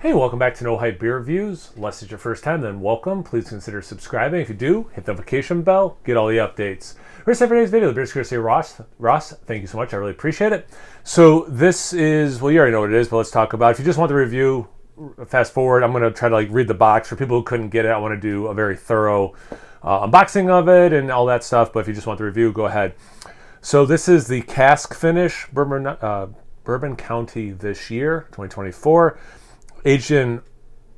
Hey, welcome back to No Hype Beer Reviews. Unless it's your first time, then welcome. Please consider subscribing. If you do, hit the notification bell, get all the updates. Here's today's video. The beer's courtesy of Ross, thank you so much. I really appreciate it. So this is, well, you already know what it is, but let's talk about it. If you just want the review, fast forward. I'm going to try to read the box. For people who couldn't get it, I want to do a very thorough unboxing of it and all that stuff. But if you just want the review, go ahead. So this is the Cask finish, Bourbon County this year, 2024. Aged in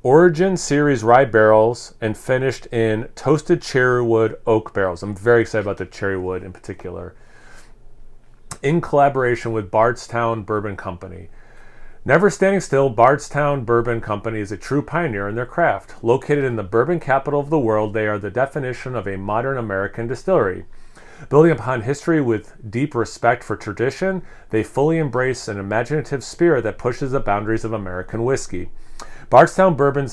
Origin Series rye barrels and finished in toasted cherrywood oak barrels. I'm very excited about the cherrywood in particular. In collaboration with Bardstown Bourbon Company. Never standing still, Bardstown Bourbon Company is a true pioneer in their craft. Located in the bourbon capital of the world, they are the definition of a modern American distillery. Building upon history with deep respect for tradition, they fully embrace an imaginative spirit that pushes the boundaries of American whiskey. Bardstown Bourbon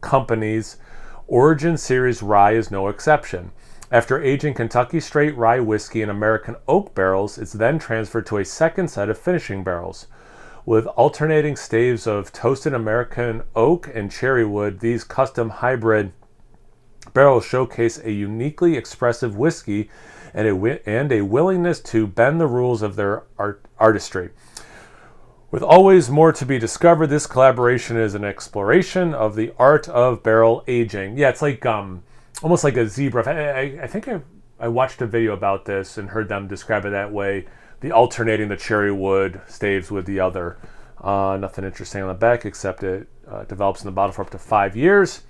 Company's Origin Series rye is no exception. After aging Kentucky straight rye whiskey in American oak barrels, it's then transferred to a second set of finishing barrels. With alternating staves of toasted American oak and cherrywood, these custom hybrid barrels showcase a uniquely expressive whiskey and a willingness to bend the rules of their artistry. With always more to be discovered, this collaboration is an exploration of the art of barrel aging. Yeah, it's like almost like a zebra. I think I watched a video about this and heard them describe it that way. The alternating the cherrywood staves with the other. Nothing interesting on the back except it develops in the bottle for up to 5 years.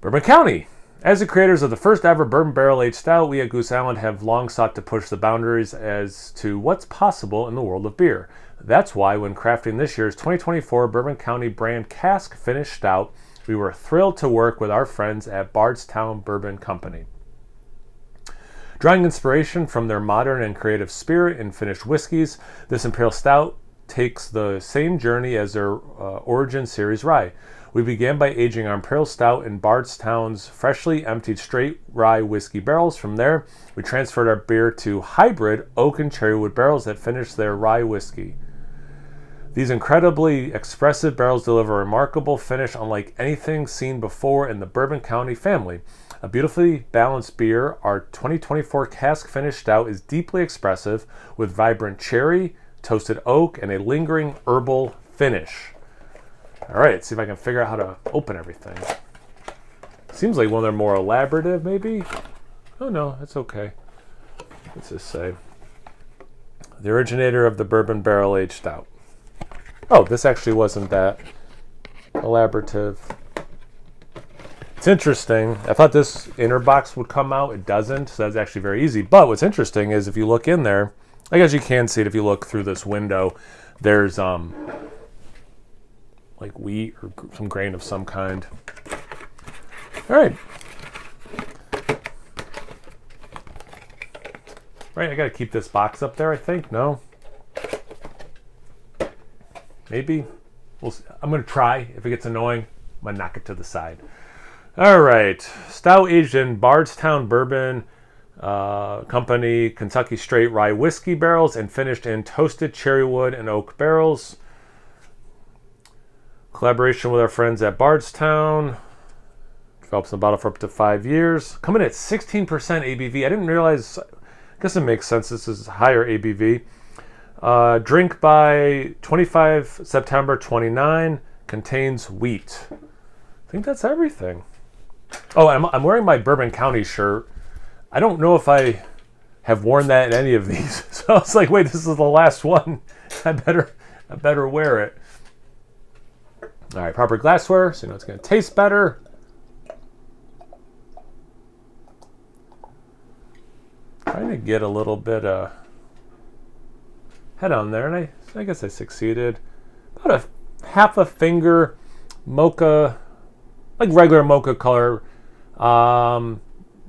Bourbon County. As the creators of the first ever bourbon barrel-aged stout, we at Goose Island have long sought to push the boundaries as to what's possible in the world of beer. That's why when crafting this year's 2024 Bourbon County brand Cask finished stout, we were thrilled to work with our friends at Bardstown Bourbon Company. Drawing inspiration from their modern and creative spirit in finished whiskeys, this Imperial Stout takes the same journey as their Origin Series rye. We began by aging our Imperial Stout in Bardstown's freshly emptied straight rye whiskey barrels. From there, we transferred our beer to hybrid oak and cherrywood barrels that finished their rye whiskey. These incredibly expressive barrels deliver a remarkable finish unlike anything seen before in the Bourbon County family. A beautifully balanced beer, our 2024 Cask Finished Stout is deeply expressive with vibrant cherry, toasted oak, and a lingering herbal finish. All right, let's see if I can figure out how to open everything. Seems like one of their more elaborative, maybe? Oh no, it's okay. What's this say? The originator of the bourbon barrel-aged stout. Oh, this actually wasn't that elaborative. It's interesting. I thought this inner box would come out. It doesn't, so that's actually very easy. But what's interesting is if you look in there, I guess you can see it if you look through this window, there's like wheat or some grain of some kind. All right. Right, I got to keep this box up there, I think. No? Maybe. We'll see. I'm going to try. If it gets annoying, I'm going to knock it to the side. All right. Stout aged in Bardstown Bourbon Company Kentucky straight rye whiskey barrels and finished in toasted cherrywood and oak barrels. Collaboration with our friends at Bardstown. Develops in the bottle for up to 5 years. Coming at 16% ABV. I didn't realize, I guess it makes sense. This is higher ABV. Drink by 25 September 29. Contains wheat. I think that's everything. Oh, I'm wearing my Bourbon County shirt. I don't know if I have worn that in any of these. So I was like, wait, this is the last one. I better wear it. All right, proper glassware, so you know it's going to taste better. Trying to get a little bit of head on there, and I guess I succeeded. About a half a finger mocha, like regular mocha color.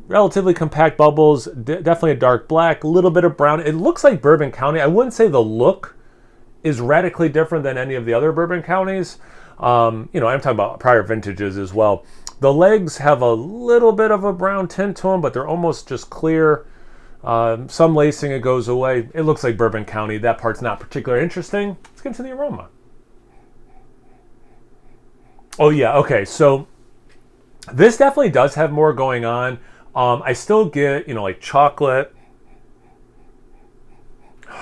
Relatively compact bubbles, definitely a dark black, a little bit of brown. It looks like Bourbon County. I wouldn't say the look is radically different than any of the other Bourbon Counties. I'm talking about prior vintages as well. The legs have a little bit of a brown tint to them, but they're almost just clear. Some lacing, it goes away. It looks like Bourbon County. That part's not particularly interesting. Let's get into the aroma. Oh yeah, okay, so this definitely does have more going on. I still get, like chocolate,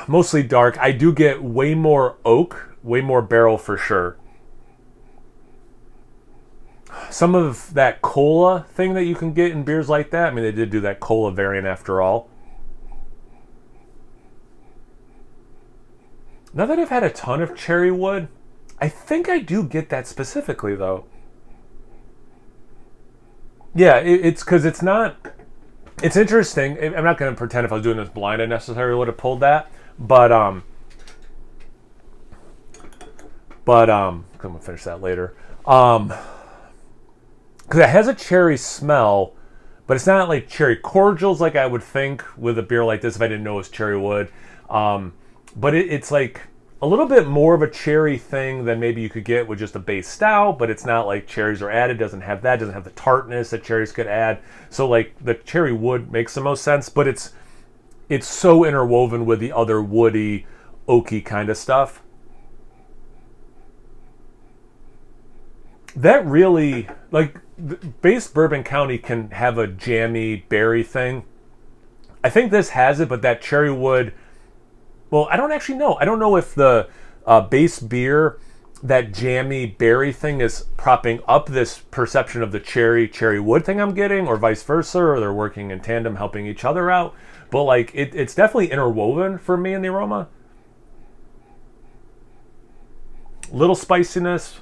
mostly dark. I do get way more oak, way more barrel for sure. Some of that cola thing that you can get in beers like that, I mean, they did do that cola variant after all. Now that I've had a ton of cherry wood, I think I do get that specifically though. Yeah, it's because it's not. It's interesting. I'm not going to pretend if I was doing this blind I necessarily would have pulled that, but I'm gonna finish that later. Because it has a cherry smell, but it's not like cherry cordials like I would think with a beer like this if I didn't know it was cherry wood. But it's like a little bit more of a cherry thing than maybe you could get with just a base stout, but it's not like cherries are added, doesn't have the tartness that cherries could add. So like the cherry wood makes the most sense, but it's so interwoven with the other woody, oaky kind of stuff. That really, like, base Bourbon County can have a jammy berry thing. I think this has it, but that cherry wood, well, I don't actually know. I don't know if the base beer, that jammy berry thing is propping up this perception of the cherry wood thing I'm getting, or vice versa, or they're working in tandem, helping each other out. But like, it's definitely interwoven for me in the aroma. Little spiciness,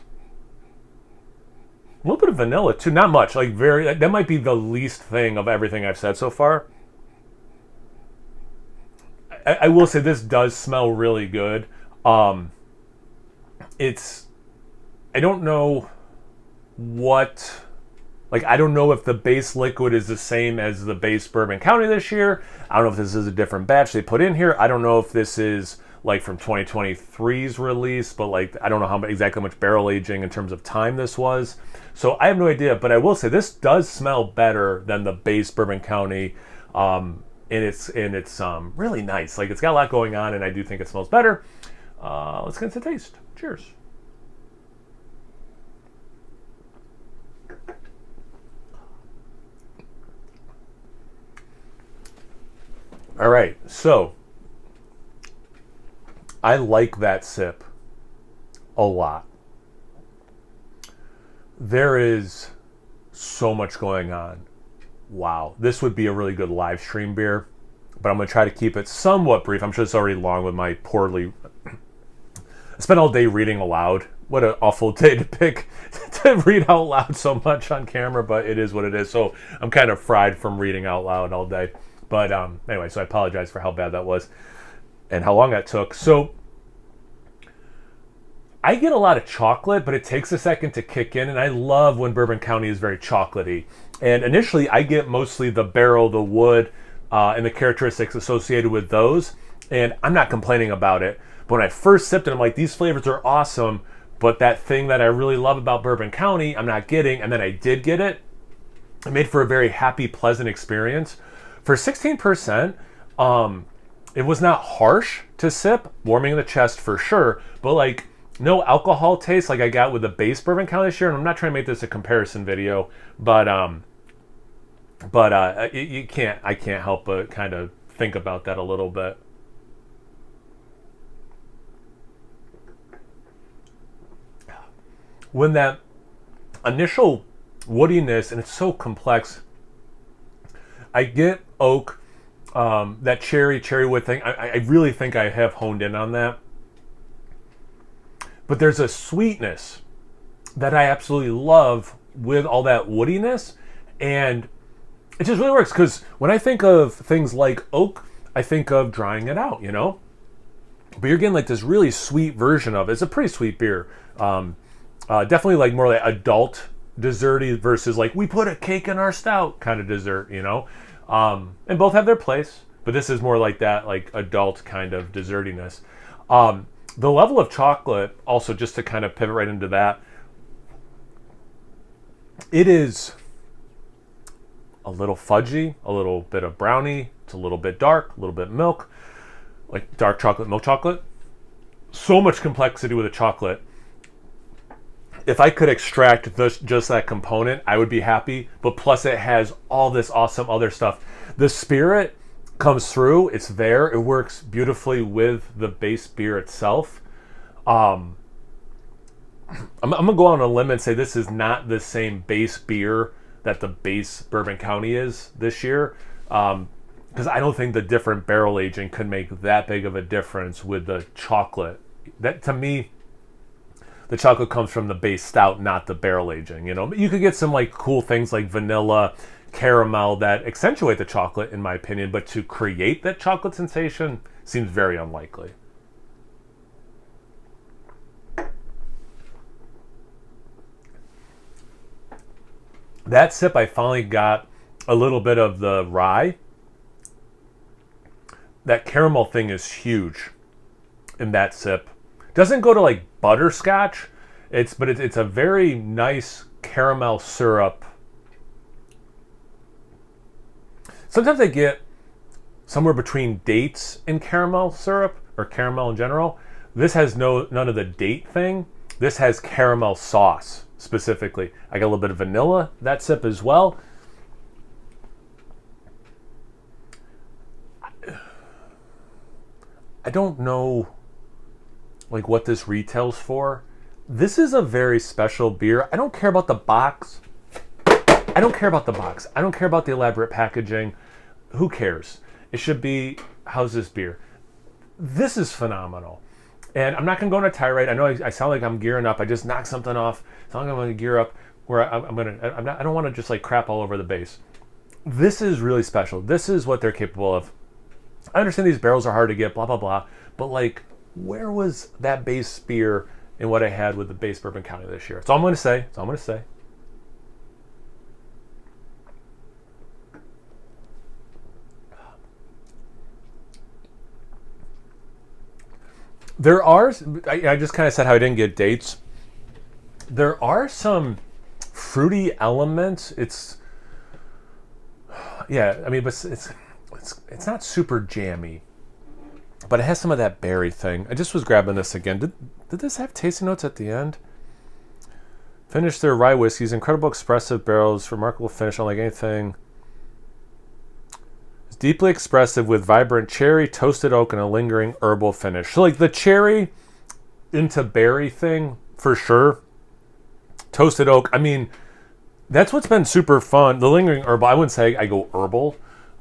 a little bit of vanilla too, not much. Like that might be the least thing of everything I've said so far. I will say this does smell really good. I don't know what, like, I don't know if the base liquid is the same as the base Bourbon County this year. I don't know if this is a different batch they put in here. I don't know if this is like from 2023's release, but like, I don't know exactly how much barrel aging in terms of time this was. So I have no idea, but I will say this does smell better than the base Bourbon County. And it's really nice. Like, it's got a lot going on, and I do think it smells better. Let's get into taste. Cheers. All right, so I like that sip a lot. There is so much going on. Wow, this would be a really good live stream beer, but I'm going to try to keep it somewhat brief. I'm sure it's already long with my poorly... I spent all day reading aloud. What an awful day to pick to read out loud so much on camera, but it is what it is. So I'm kind of fried from reading out loud all day. But anyway, so I apologize for how bad that was and how long that took. So I get a lot of chocolate, but it takes a second to kick in, and I love when Bourbon County is very chocolatey. And initially, I get mostly the barrel, the wood, and the characteristics associated with those, and I'm not complaining about it. But when I first sipped it, I'm like, these flavors are awesome, but that thing that I really love about Bourbon County, I'm not getting, and then I did get it. It made for a very happy, pleasant experience. For 16%, it was not harsh to sip, warming in the chest for sure, but like, no alcohol taste like I got with the base Bourbon County this year. And I'm not trying to make this a comparison video, but I can't help but kind of think about that a little bit. When that initial woodiness, and it's so complex, I get oak, that cherry wood thing. I really think I have honed in on that. But there's a sweetness that I absolutely love with all that woodiness, and it just really works, because when I think of things like oak, I think of drying it out, But you're getting like this really sweet version of it. It's a pretty sweet beer. Definitely like more like adult desserty versus like we put a cake in our stout kind of dessert, And both have their place, but this is more like that like adult kind of dessertiness. The level of chocolate, also just to kind of pivot right into that, it is a little fudgy, a little bit of brownie. It's a little bit dark, a little bit milk, like dark chocolate, milk chocolate. So much complexity with a chocolate. If I could extract just that component, I would be happy. But plus it has all this awesome other stuff. The spirit comes through. It's there. It works beautifully with the base beer itself. I'm going to go on a limb and say this is not the same base beer that the base Bourbon County is this year. Because I don't think the different barrel aging could make that big of a difference with the chocolate. That, to me, the chocolate comes from the base stout, not the barrel aging. You know, you could get some like cool things like vanilla, caramel that accentuate the chocolate, in my opinion. But to create that chocolate sensation seems very unlikely. That sip, I finally got a little bit of the rye. That caramel thing is huge in that sip. Doesn't go to like butterscotch. It's a very nice caramel syrup. Sometimes I get somewhere between dates and caramel syrup, or caramel in general. This has none of the date thing. This has caramel sauce specifically. I got a little bit of vanilla that sip as well. I don't know like what this retails for. This is a very special beer. I don't care about the box. I don't care about the box. I don't care about the elaborate packaging. Who cares? It should be, how's this beer? This is phenomenal. And I'm not going to go on a tirade. I know I sound like I'm gearing up. I just knocked something off. It's not like I'm going to gear up where I don't want to just like crap all over the base. This is really special. This is what they're capable of. I understand these barrels are hard to get, blah, blah, blah. But like, where was that base beer in what I had with the base Bourbon County this year? That's all I'm going to say. That's all I'm going to say. There are, I just kind of said how I didn't get dates. There are some fruity elements. It's, yeah, I mean, but it's not super jammy, but it has some of that berry thing. I just was grabbing this again. Did this have tasting notes at the end? Finished their rye whiskeys, incredible expressive barrels, remarkable finish, unlike anything. It's deeply expressive with vibrant cherry, toasted oak, and a lingering herbal finish. So like the cherry into berry thing, for sure. Toasted oak, I mean, that's what's been super fun. The lingering herbal, I wouldn't say I go herbal.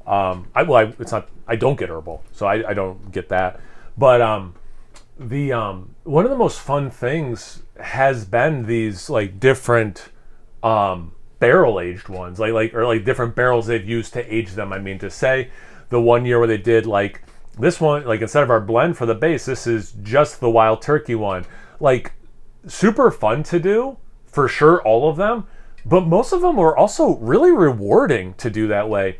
I don't get herbal, so I don't get that. But one of the most fun things has been these like different barrel aged ones, like different barrels they've used to age them. I mean to say, the one year where they did like this one, like instead of our blend for the base, this is just the Wild Turkey one. Like super fun to do for sure, all of them. But most of them were also really rewarding to do that way.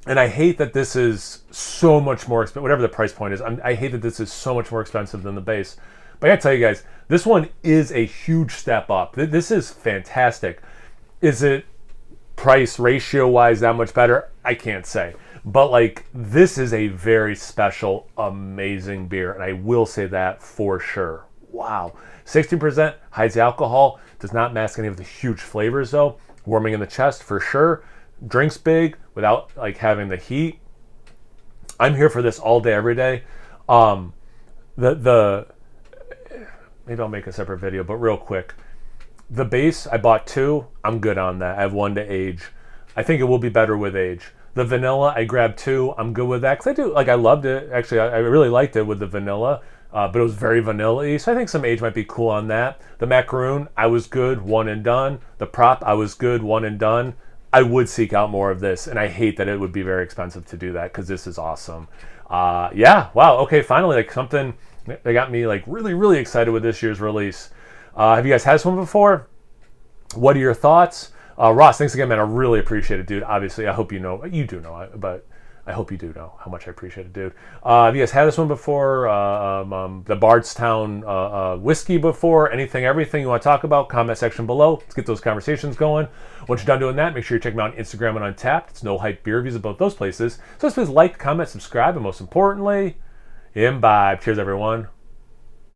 And I hate that this is so much more expensive, whatever the price point is. I hate that this is so much more expensive than the base. But I gotta tell you guys, this one is a huge step up. This is fantastic. Is it price ratio wise that much better? I can't say. But like, this is a very special, amazing beer. And I will say that for sure. Wow. 16% hides alcohol. Does not mask any of the huge flavors though. Warming in the chest for sure. Drinks big without like having the heat. I'm here for this all day, every day. Maybe I'll make a separate video, but real quick, the base I bought 2. I'm good on that. I have 1 to age. I think it will be better with age. The vanilla I grabbed 2. I'm good with that because I loved it. Actually, I really liked it with the vanilla, but it was very vanilla-y. So I think some age might be cool on that. The macaroon I was good, 1 and done. The prop I was good, 1 and done. I would seek out more of this, and I hate that it would be very expensive to do that because this is awesome. Yeah, wow, okay, finally, like something that got me like really, really excited with this year's release. Have you guys had this one before? What are your thoughts? Ross, thanks again, man. I really appreciate it, dude. Obviously, I hope you know. You do know, but I hope you do know how much I appreciate it, dude. Have you guys had this one before? The Bardstown whiskey before? Anything, everything you want to talk about? Comment section below. Let's get those conversations going. Once you're done doing that, make sure you check me out on Instagram and Untapped. It's No Hype Beer Reviews at both those places. So please like, comment, subscribe, and most importantly, imbibe. Cheers, everyone.